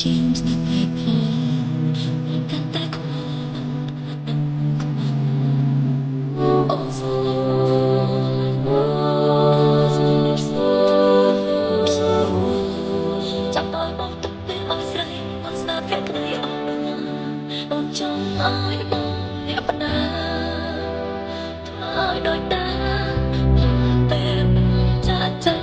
Seems that people that they chẳng nói một tập để ở đây con xa phép lấy ở ôn trong ai nhẹ bắn thôi đôi ta bên cha chân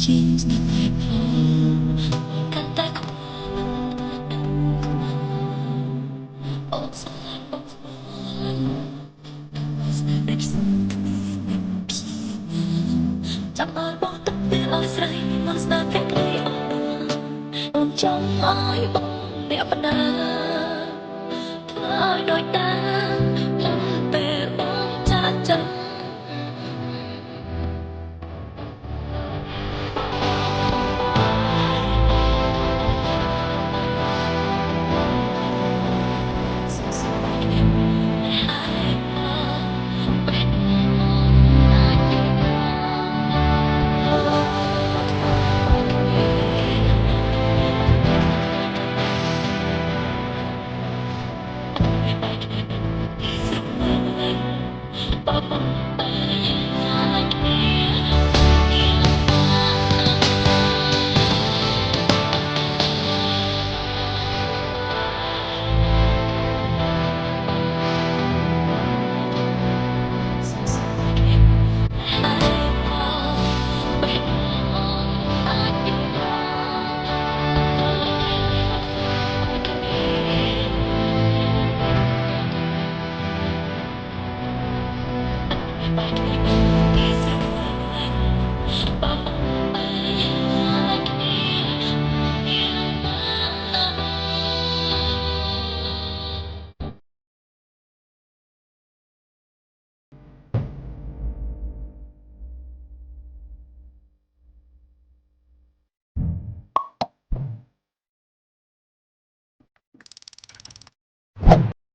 Jeans that they pull, got that also chẳng ai bỏ tất để ở đây con xa phép lấy ở trong ai bỏ mẹ bắn thôi đôi ta về bóng cha chân Bye.